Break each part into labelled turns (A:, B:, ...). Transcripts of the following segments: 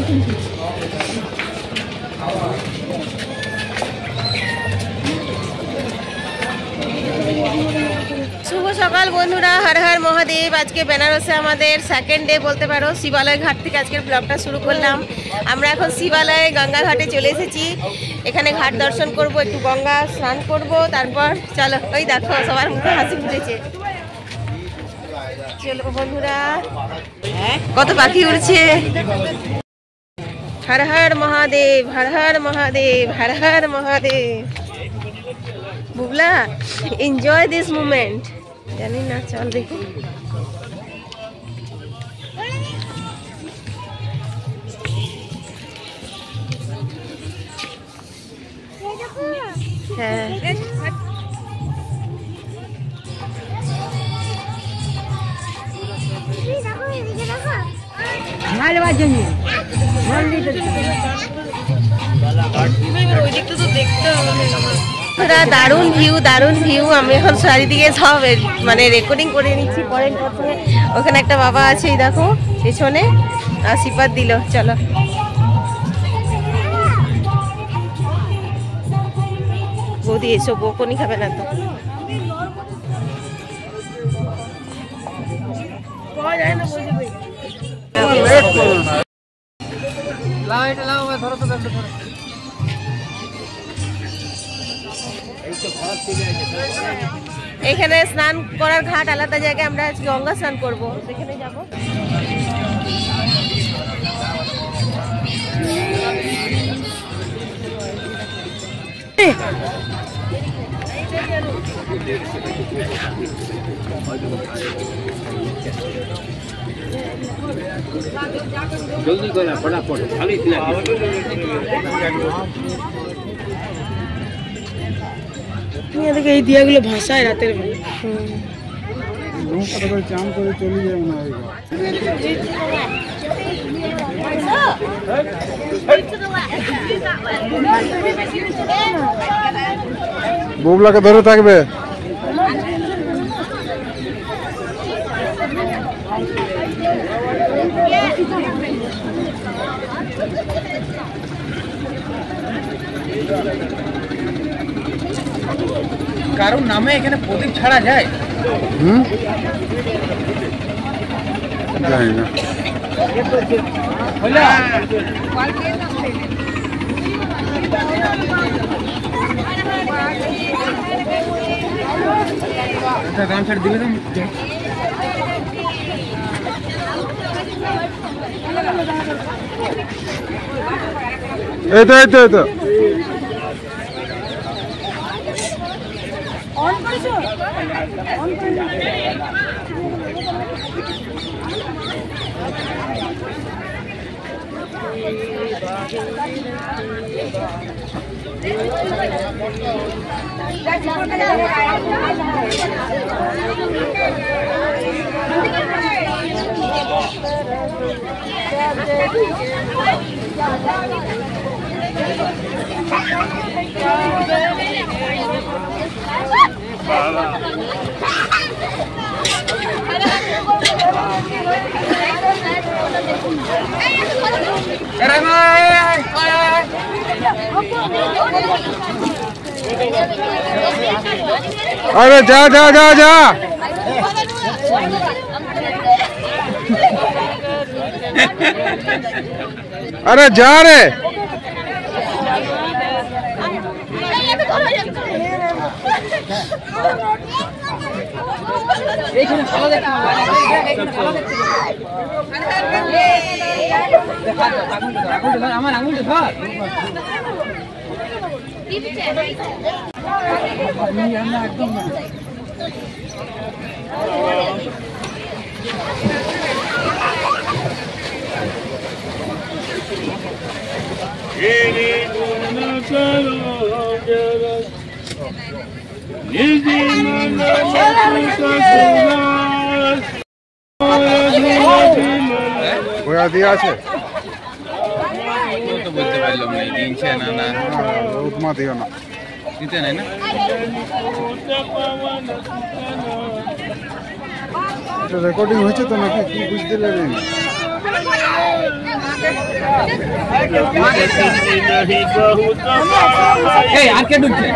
A: শুভ সকাল বন্ধুরা, হর হর মহাদেব। আজকে বেনারসে আমাদের সেকেন্ড ডে বলতে পারো। শিবালয় ঘাট থেকে আজকের ব্লগটা শুরু করলাম। আমরা এখন শিবালয় গঙ্গা ঘাটে চলে এসেছি। এখানে ঘাট দর্শন করব, একটু গঙ্গা স্নান করব, তারপর চলো। ওই দেখো সবার মুখে হাসি ফুটেছে। চলো বন্ধুরা, কত পাখি উড়ছে। Har Har Mahadev, Har Har Mahadev, Har Har Mahadev. Bubla, enjoy this moment. জানি না, চল দেখি। হ্যাঁ, দারুণ ভিউ, দারুণ ভিউ। আমি এখন চারিদিকে সব মানে রেকর্ডিং করে নিচ্ছি। পরে ওখানে একটা বাবা আছে, এই দেখো পেছনে, আশীর্বাদ দিল। চলো বৌদি, এসো, বকুনি খাবে না তো। এখানে স্নান করার ঘাট আলাদা জায়গায়, আমরা আজকে গঙ্গা স্নান করবো, সেখানে যাবো।
B: জলদি করে ফটাফট, খালি
A: এদিকে এই দিয়াগুলো ভাসায় রাতের বেলা।
C: চান করে চলে যাবে না। বুবলাকে ধরে থাকবে।
B: কারোর নামে এখানে প্রদীপ ছাড়া যায়?
C: জানি না।
B: গান ছাড় দিলে তো
C: এই তো এই তো এই তো अरे जा जा जा जा। अरे जा रे।
B: আমার আঙুল ধর।
C: দিয়া আছে
B: তো বলতে পারলাম না, দিনছে না না
C: উপমা দিও না,
B: দিতে নাই না।
C: এটা রেকর্ডিং হয়েছে তো নাকি কি বুঝতে পারলেন?
B: এই আর কে ঢুকছে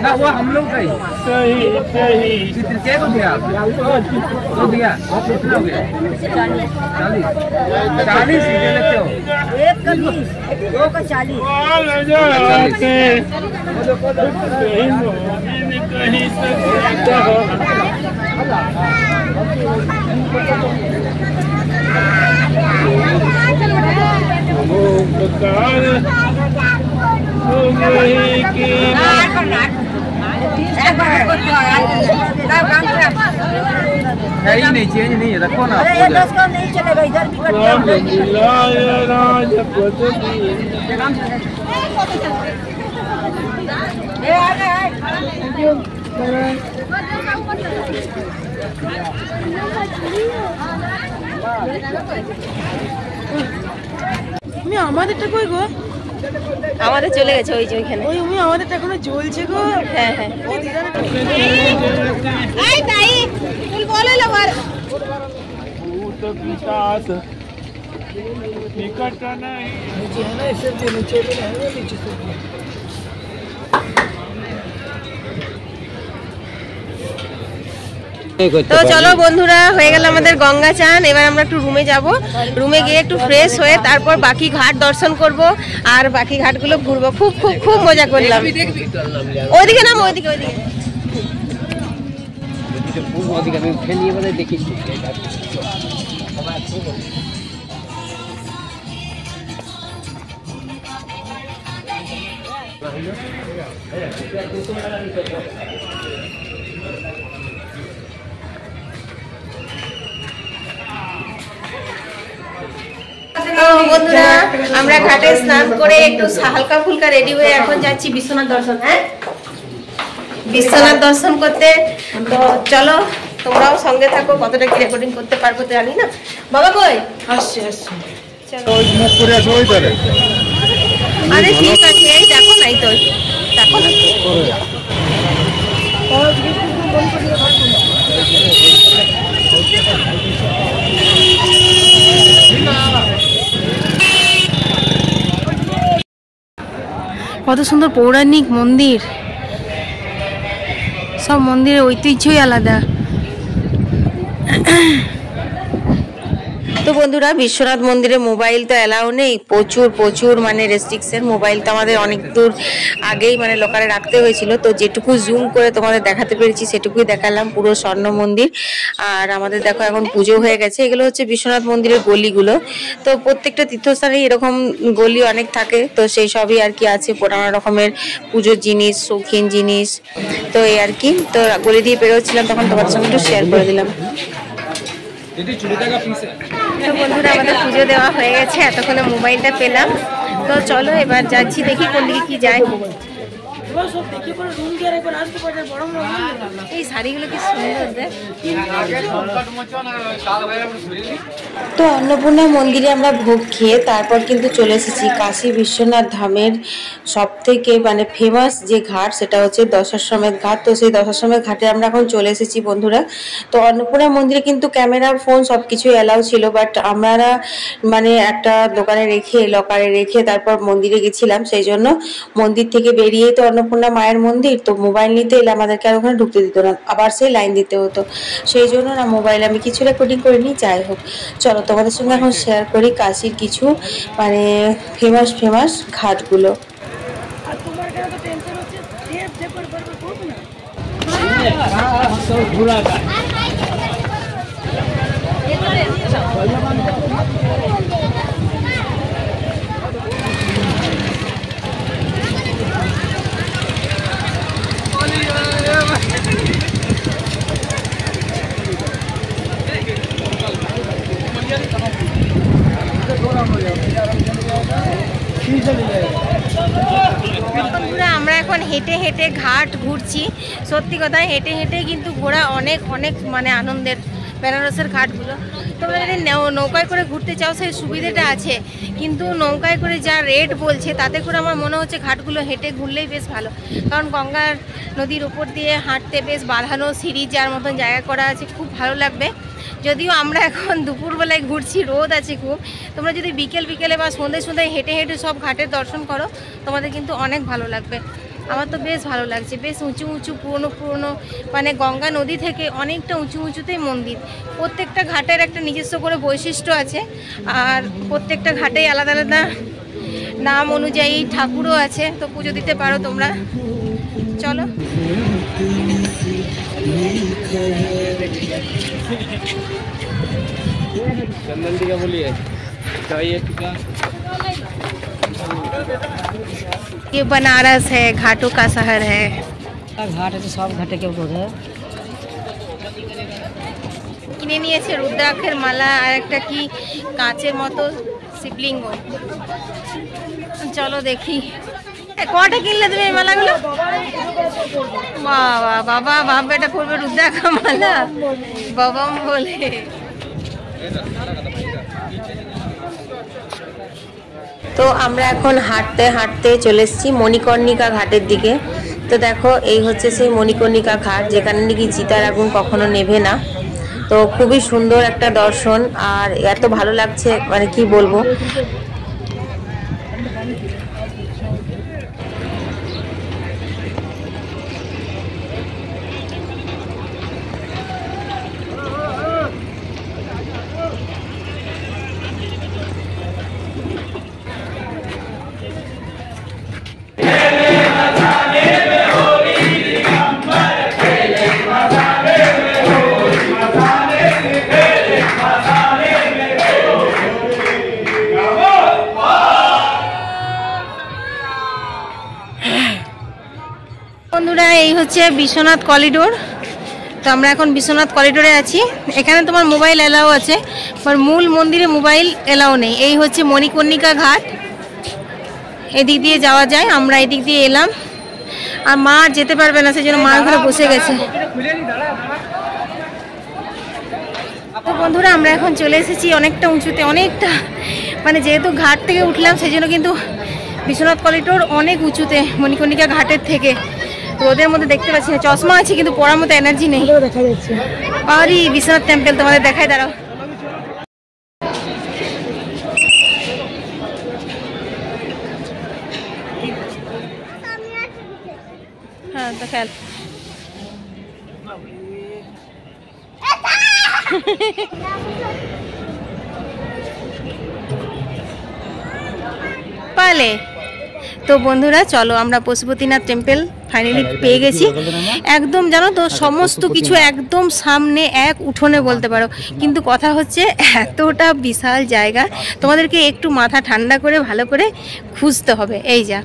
B: ना वो हम लोग का ही सही सही चित्र क्या को दिया तो दिया कितना हो गया 40 सीधे लेते हो
D: एक का 20 दो का 40
B: है ही नहीं चेंज नहीं है रखो ना
D: अरे ये 10 का नहीं चलेगा इधर भी
A: আমাদেরটা কই গো? আমাদের চলে গেছে ওই যে ওইখানে। ওই আমাদেরটা এখনো জ্বলছে গো। হ্যাঁ হ্যাঁ। এই তাই ফুল বলে লবার। ভূত পিশাচ নিকট নাই। নিচে है ना इससे नीचे तो है नीचे से। তো চলো বন্ধুরা, হয়ে গেল আমাদের গঙ্গা চান। এবার আমরা একটু রুমে যাব, রুমে গিয়ে একটু ফ্রেশ হয়ে তারপর বাকি ঘাট দর্শন করব আর বাকি ঘাটগুলো ঘুরবো। খুব খুব খুব মজা করলাম। ওইদিকে নাম, ওইদিকে ওইদিকে দেখি। বন্ধুরা, আমরা ঘাটে স্নান করে একটু হালকা ফুলকা রেডি হয়ে এখন যাচ্ছি বিশ্বনাথ দর্শন। হ্যাঁ, বিশ্বনাথ দর্শন করতে। তো চলো তোমরাও সঙ্গে থাকো, কতটা কি রেকর্ডিং করতে পারবো তো জানি না। বাবা কই? আসছে আসছে। আরে ঠিক আছে, এই দেখো নাই তো, দেখো না কত সুন্দর পৌরাণিক মন্দির। সব মন্দিরের ঐতিহ্যই আলাদা। তো বন্ধুরা, বিশ্বনাথ মন্দিরে মোবাইল তো অ্যালাউ নেই, প্রচুর প্রচুর মানে রেস্ট্রিকশন। মোবাইল তো আমাদের অনেক দূর আগেই মানে লোকালে রাখতে হয়েছিল। তো যেটুকু জুম করে তোমাদের দেখাতে পেরেছি সেটুকুই দেখালাম, পুরো স্বর্ণ মন্দির। আর আমাদের দেখো এখন পুজো হয়ে গেছে। এগুলো হচ্ছে বিশ্বনাথ মন্দিরের গলিগুলো। তো প্রত্যেকটা তীর্থস্থানে এরকম গলি অনেক থাকে, তো সেই সবই আর কি আছে, নানা রকমের পুজোর জিনিস, শৌখিন জিনিস। তো এই আর কি, তো গলি দিয়ে বেরোচ্ছিলাম তখন তোমার সঙ্গে একটু শেয়ার করে দিলাম। তো বন্ধুরা, আমাদের পুজো দেওয়া হয়ে গেছে, এতক্ষণে মোবাইলটা পেলাম। তো চলো এবার যাচ্ছি, দেখি কোন দিকে কি যায়। এই শাড়িগুলো কি সুন্দর দেখ। তো অন্নপূর্ণা মন্দিরে আমরা ভোগ খেয়ে তারপর কিন্তু চলে এসেছি কাশী বিশ্বনাথ ধামের সব থেকে মানে ফেমাস যে ঘাট, সেটা হচ্ছে দশাশ্বমেধ ঘাট। তো সেই দশাশ্বমেধ ঘাটে আমরা এখন চলে এসেছি বন্ধুরা। তো অন্নপূর্ণা মন্দিরে কিন্তু ক্যামেরা, ফোন সব কিছুই অ্যালাউ ছিল, বাট আমরা মানে একটা দোকানে রেখে, লকারে রেখে তারপর মন্দিরে গেছিলাম। সেই জন্য মন্দির থেকে বেরিয়েই তো অন্নপূর্ণা মায়ের মন্দির, তো মোবাইল নিতে এলে আমাদেরকে আর ওখানে ঢুকতে দিত না, আবার সেই লাইন দিতে হতো। সেই জন্য না মোবাইল আমি কিছু রেকর্ডিং করিনি। যাই হোক, চলো তোমাদের সঙ্গে এখন শেয়ার করি কাশীর কিছু মানে ফেমাস ঘাটগুলো। বন্ধুরা আমরা এখন হেঁটে হেঁটে ঘাট ঘুরছি। সত্যি কথা, হেঁটে হেঁটে কিন্তু ঘোরা অনেক অনেক মানে আনন্দের বেনারসের ঘাটগুলো। তোমরা যদি নৌকায় করে ঘুরতে চাও সেই সুবিধাটা আছে, কিন্তু নৌকায় করে যা রেট বলছে তাতে করে আমার মনে হচ্ছে ঘাটগুলো হেঁটে ঘুরলেই বেশ ভালো। কারণ গঙ্গার নদীর উপর দিয়ে হাঁটতে বেশ বাঁধানো সিঁড়ি যার মতন জায়গা করা আছে, খুব ভালো লাগবে। যদিও আমরা এখন দুপুরবেলায় ঘুরছি, রোদ আছে খুব। তোমরা যদি বিকেলে বা সন্ধ্যায় হেঁটে হেঁটে সব ঘাটের দর্শন করো তোমাদের কিন্তু অনেক ভালো লাগবে। আমার তো বেশ ভালো লাগছে। বেশ উঁচু উঁচু পুরনো মানে গঙ্গা নদী থেকে অনেকটা উঁচুতেই মন্দির। প্রত্যেকটা ঘাটের একটা নিজস্ব করে বৈশিষ্ট্য আছে, আর প্রত্যেকটা ঘাটেই আলাদা আলাদা নাম অনুযায়ী ঠাকুরও আছে, তো পুজো দিতে পারো তোমরা। চলো।
B: चंदन टीका बोलिए चाहिए टीका।
A: ये बनारस है, घाटों का शहर है।
D: घाट है तो सब घाटे के ऊपर है।
A: কিনে নিয়েছে রুদ্রাক্ষের মালা আর একটা কি কাঁচের মতো শিবলিঙ্গ। চলো দেখি কটা কিনলে তুমি এই মালাগুলো? বাবা বাবা বাপ বেটা পড়বে রুদ্রাক্ষ মালা, বাবাম বলে। তো আমরা এখন হাঁটতে হাঁটতে চলে এসেছি মণিকর্ণিকা ঘাটের দিকে। তো দেখো এই হচ্ছে সেই মণিকর্ণিকা ঘাট, যেখানে নাকি চিতার আগুন কখনো নেভে না। তো খুবই সুন্দর একটা দর্শন, আর এত ভালো লাগছে মানে কি বলবো। বন্ধুরা এই হচ্ছে বিশ্বনাথ করিডোর। তো আমরা এখন বিশ্বনাথ করিডোরে আছি। এখানে তোমার মোবাইল এলাও আছে, আর মূল মন্দিরে মোবাইল এলাও নেই। এই হচ্ছে মণিকর্ণিকা ঘাট, এদিক দিয়ে যাওয়া যায়। আমরা এদিক দিয়ে এলাম, আর মা যেতে পারবে না, সেজন্য মা ওখানে বসে গেছে। তো বন্ধুরা আমরা এখন চলে এসেছি অনেকটা উঁচুতে, অনেকটা মানে যেহেতু ঘাট থেকে উঠলাম সেজন্য কিন্তু বিশ্বনাথ করিডোর অনেক উঁচুতে মণিকর্ণিকা ঘাটের থেকে। রোদের মধ্যে দেখতে পাচ্ছি না, চশমা আছে কিন্তু পড়ার মতো এনার্জি নেই।
D: দেখা যাচ্ছে
A: আরে বিশ্বনাথ টেম্পল তোমাদের দেখায়, দাঁড়াও। হ্যাঁ দেখাল। পালে তো বন্ধুরা চলো আমরা পশুপতিনাথ টেম্পল ফাইনালি পেয়ে গেছি। একদম জানো তো সমস্ত কিছু একদম সামনে, এক উঠোনে বলতে পারো। কিন্তু কথা হচ্ছে এতটা বিশাল জায়গা, তোমাদেরকে একটু মাথা ঠান্ডা করে ভালো করে খুঁজতে হবে। এই যা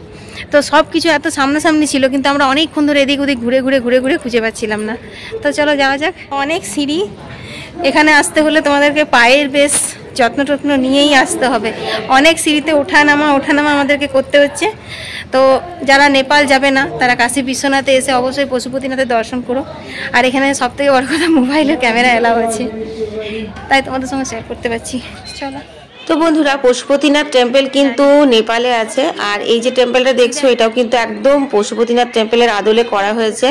A: তো সব কিছু এত সামনাসামনি ছিল, কিন্তু আমরা অনেকক্ষণ ধরে এদিক ওদিক ঘুরে খুঁজে পাচ্ছিলাম না। তো চলো যাওয়া যাক। অনেক সিঁড়ি, এখানে আসতে হলে তোমাদেরকে পায়ের বেশ যত্ন নিয়েই আসতে হবে। অনেক সিঁড়িতে ওঠা নামা আমাদেরকে করতে হচ্ছে। তো যারা নেপাল যাবে না তারা কাশী বিশ্বনাথে এসে অবশ্যই পশুপতিনাথের দর্শন করো। আর এখানে সবথেকে বড় কথা মোবাইলে ক্যামেরা এলাও আছে, তাই তোমাদের সঙ্গে শেয়ার করতে পারছি। চলো। তো বন্ধুরা পশুপতিনাথ টেম্পল কিন্তু নেপালে আছে, আর এই যে টেম্পলটা দেখছো এটাও কিন্তু একদম পশুপতিনাথ টেম্পলের আদলে করা হয়েছে।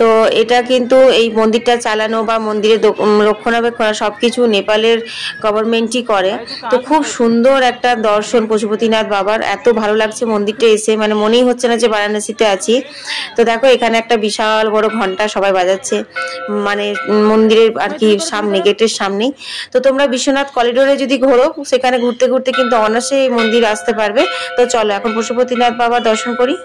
A: তো এটা কিন্তু এই মন্দিরটা চালানো বা মন্দিরের রক্ষণাবেক্ষণ সব কিছু নেপালের গভর্নমেন্টই করে। তো খুব সুন্দর একটা দর্শন পশুপতিনাথ বাবার, এত ভালো লাগছে মন্দিরটা এসে, মানে মনেই হচ্ছে না যে বারাণসীতে আছি। তো দেখো এখানে একটা বিশাল বড় ঘন্টা সবাই বাজাচ্ছে, মানে মন্দিরের আর কি সামনে, গেটের সামনেই। তো তোমরা বিশ্বনাথ করিডোরে যদি ঘোরো সেখানে ঘুরতে কিন্তু অনায়াসে এই মন্দির আসতে পারবে। তো চলো এখন পশুপতিনাথ বাবা দর্শন করি।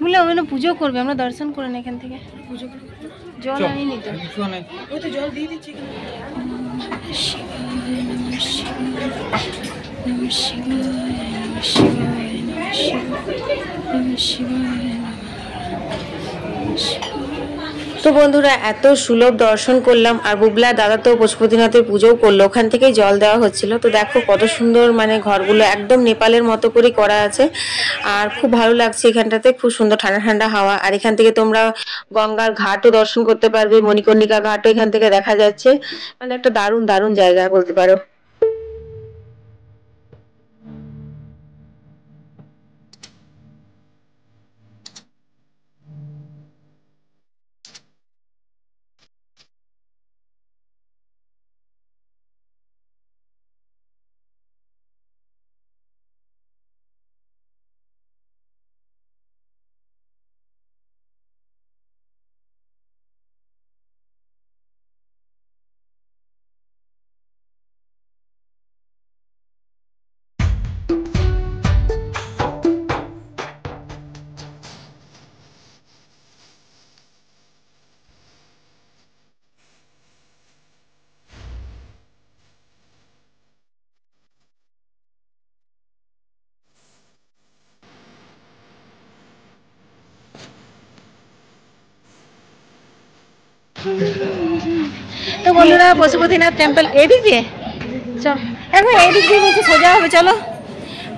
A: বলে ওখানে পুজো করবে, আমরা দর্শন করে না এখান থেকে জল আনিনি তো। ওই তো জল দিয়ে দিচ্ছি। তো বন্ধুরা এত সুলভ দর্শন করলাম, আর বুবলা দাদা তো পশুপতিনাথের পুজোও করলো, ওখান থেকেই জল দেওয়া হচ্ছিল। তো দেখো কত সুন্দর মানে ঘরগুলো একদম নেপালের মতো করে করা আছে, আর খুব ভালো লাগছে এখানটাতে, খুব সুন্দর ঠান্ডা ঠান্ডা হাওয়া। আর এখান থেকে তোমরা গঙ্গার ঘাটও দর্শন করতে পারবে, মণিকর্ণিকা ঘাটও এখান থেকে দেখা যাচ্ছে, মানে একটা দারুণ দারুণ জায়গা বলতে পারো। তো বন্ধুরা পশুপতিনাথ টেম্পল এদিক দিয়ে এখন এদিক দিয়ে বলছে সোজা হবে, চলো।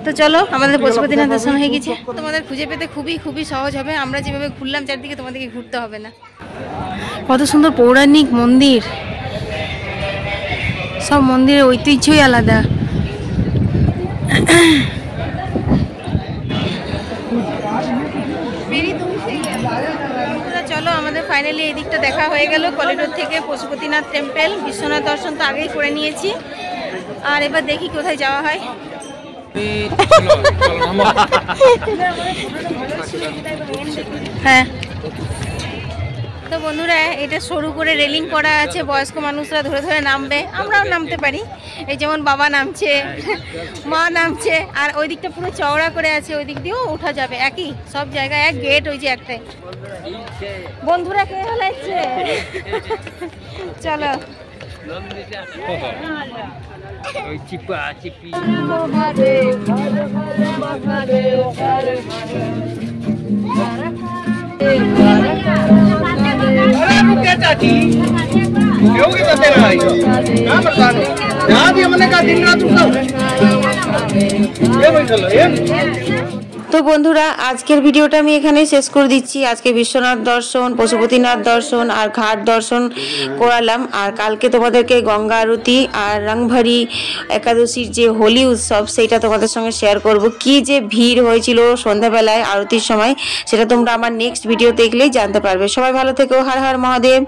A: তো চলো, আমাদের পশুপতিনাথ দর্শন হয়ে গেছে। তোমাদের খুঁজে পেতে খুবই খুবই সহজ হবে, আমরা যেভাবে ঘুরলাম চারদিকে তোমাদেরকে ঘুরতে হবে না। কত সুন্দর পৌরাণিক মন্দির, সব মন্দিরের ঐতিহ্যই আলাদা। চলো, আমাদের ফাইনালি এই দিকটা দেখা হয়ে গেল। করিডোর থেকে পশুপতিনাথ টেম্পল, বিশ্বনাথ দর্শন তো আগেই করে নিয়েছি, আর এবার দেখি কোথায় যাওয়া হয়। হ্যাঁ, তো বন্ধুরা এটা সরু করে রেলিং করা আছে, বয়স্ক মানুষরা ধরে ধরে নামবে, আমরাও নামতে পারি। এই যেমন বাবা নামছে, মা নামছে, আর ওই দিকটা পুরো চওড়া করে আছে, ওই দিক দিয়েও ওঠা যাবে। একই সব জায়গায় এক গেট, ওই যে একটাই। বন্ধুরা কে হলাচ্ছে, চলো। তো বন্ধুরা আজকের ভিডিওটা আমি এখানেই শেষ করে দিচ্ছি। আজকে বিশ্বনাথ দর্শন, পশুপতিনাথ দর্শন আর ঘাট দর্শন করালাম, আর কালকে তোমাদেরকে গঙ্গা আরতি আর রংভরি একাদশীর যে হোলি উৎসব সেইটা তোমাদের সঙ্গে শেয়ার করব। কি যে ভিড় হয়েছিল সন্ধ্যাবেলায় আরতির সময়, সেটা তোমরা আমার নেক্সট ভিডিও দেখলেই জানতে পারবে। সবাই ভালো থেকো, হর হর মহাদেব।